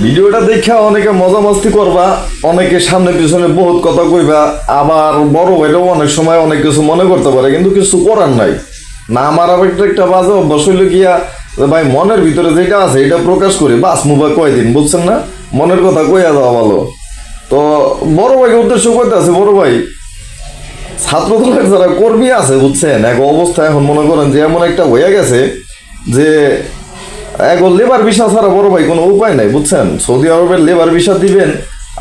ভিডিওটা দেখা অনেকে মজা মাস্তি করবা, অনেকে সামনে পিছনে বহুত কথা কইবা, আবার বড় ভাইরাও অনেক সময় অনেক কিছু মনে করতে পারে, কিন্তু কিছু করার নাই। না আমার আবার একটা বাজে অভ্যাস হইলো গিয়া যে ভাই মনের ভিতরে যেটা আছে এটা প্রকাশ করি, বাস মুভা কয়দিন, বুঝছেন না? মনের কথা কইয়া যাওয়া ভালো। তো বড় ভাইকে উদ্দেশ্য করতে আছে, বড় ভাই ছাত্র দলের যারা কর্মী আছে বুঝছেন, এক অবস্থা এখন মনে করেন যে এমন একটা হয়ে গেছে যে এখন লেবার ভিসা ছাড়া বড় ভাই কোনো উপায় নাই, বুঝছেন? সৌদি আরবের লেবার ভিসা দিবেন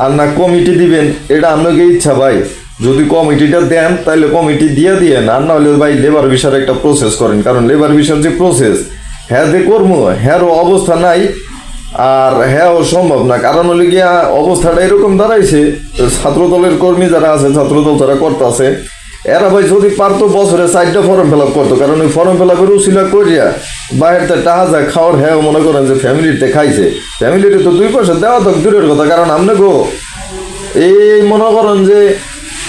আর না কমিটি দিবেন, এটা আপনাকে ইচ্ছা ভাই। যদি কমিটিটা দেন তাহলে কমিটি দিয়ে দিয়েন, আর না হলে ভাই লেবার ভিসার একটা প্রসেস করেন, কারণ লেবার ভিসার যে প্রসেস হ্যাঁ যে কর্ম হ্যারও অবস্থা নাই, আর হ্যাঁ সম্ভব না। কারণ হলে গিয়া অবস্থাটা এরকম দাঁড়াইছে, ছাত্রদলের কর্মী যারা আছে, ছাত্রদল যারা করতে আছে, এরা ভাই যদি পারতো বছরে 4টা ফর্ম ফিল আপ করতো, কারণ ওই ফর্ম ফিল আপের উচিলা করিয়া বাইরেতে টাকা যায় খাওয়ার, হ্যাঁ মনে করেন যে ফ্যামিলিতে খাইছে, ফ্যামিলিতে তো 2 পয়সা দেওয়া তো দূরের কথা। কারণ আপনি গো এই মনে করেন যে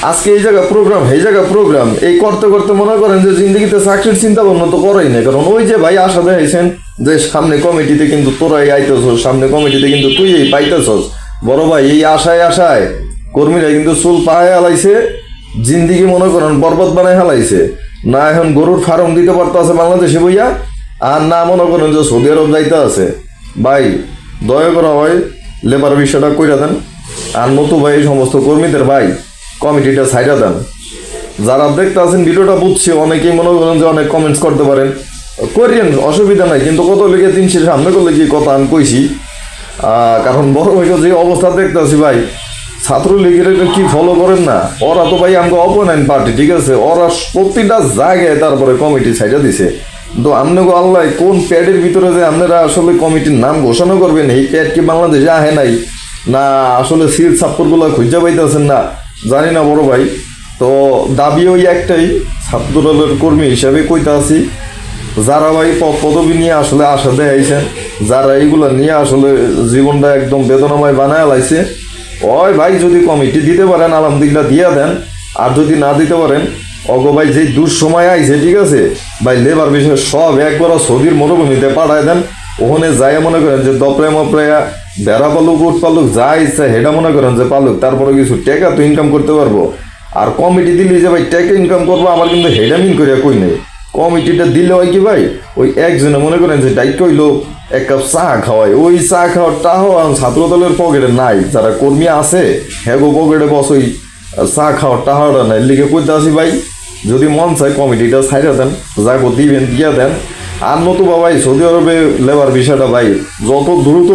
আজকে এই জায়গা প্রোগ্রাম, এই জায়গা প্রোগ্রাম, এই করতে করতে মনে করেন যে জিন্দগিতে চাকরির চিন্তা ভাবনা তো করাই না। কারণ ওই যে ভাই আশা দেখাইছেন যে সামনে কমিটিতে কিন্তু তোরাই আইতেছস, সামনে কমিটিতে কিন্তু তুই এই পাইতেছস, বড় ভাই এই আশায় আশায় কর্মীরা কিন্তু চুল পায়ে হালাইছে, জিন্দিগি মনে করেন বরবাদ বানায় হালাইছে। না এখন গরুর ফার্ম দিতে পারতো আছে বাংলাদেশে বইয়া, আর না মনে করেন যে সৌদি আরব যাইতে আছে। ভাই দয়া করা হয় লেবার বিষয়টা কইরা দেন, আর নতু ভাই এই সমস্ত কর্মীদের ভাই কমিটিটা ছাইড়া দেন। যারা দেখতে আছেন ভিডিওটা বুঝছে, অনেকেই মনে করেন যে অনেক কমেন্টস করতে পারেন, করিয়েন, অসুবিধা নাই, কিন্তু কত লেগে 3 সামনে করলে কি কথা আমি কইছি। কারণ বড় ভাইকে যে অবস্থা দেখতে আছি ভাই, ছাত্রলীগের কি ফলো করেন না, ওরা তো ভাই আমাকে অপোনেন্ট পার্টি, ঠিক আছে? ওরা প্রতিটা জায়গায় তারপরে কমিটি ছাইড়া দিছে। তো আপনাকে আল্লাহ কোন প্যাডের ভিতরে যে আপনারা আসলে কমিটির নাম ঘোষণা করবেন, এই প্যাড কি বাংলাদেশে আহে নাই, না আসলে সিল সাপ্পরগুলো খুঁজে পাইতেছেন না, জানি না বড় ভাই। তো দাবি ওই একটাই, ছাত্রদলের কর্মী হিসাবে কইতে আছি, যারা ভাই পদ পদবি নিয়ে আসলে আশা দেখাইছেন, যারা এইগুলো নিয়ে আসলে জীবনটা একদম বেদনাময় বানায় লাইছে, ওই ভাই যদি কমিটি দিতে পারেন আলহামদুলিল্লাহ দিয়া দেন, আর যদি না দিতে পারেন অগো ভাই যে দুঃসময় আইছে, ঠিক আছে ভাই, লেবার বিষয়ে সব একবার সৌদির মরুভূমিতে পাঠায় দেন। ওখানে যাই মনে করেন যে দপড়ে মপড়াইয়া বেড়া পালুক উঠ পালুক যা ইচ্ছা হেটা মনে করেন যে পালুক, তারপরে কিছু টাকা তো ইনকাম করতে পারবো। আর কমিটি দিলে যে ভাই টাকা ইনকাম করবো, আমার কিন্তু হেডা মিন করিয়া কই নেই। কমিটিটা দিলে হয় কি ভাই, ওই একজনে মনে করেন যে দায়িত্ব হইলো 1 কাপ চা খাওয়ায়, ওই চা খাওয়ারটাও ছাত্র দলের পকেটে নাই, যারা কর্মী আছে হ্যাঁ গো পকেটে বস ওই চা খাওয়ার টাহাটা নাই। লিখে কইতে আসি ভাই যদি মন চায় কমিটিটা ছাইড়া দেন, যাকে দিবেন দিয়া দেন। আর নতুবা ভাই সৌদি আরবে লেবার বিষয়টা ভাই যত দ্রুত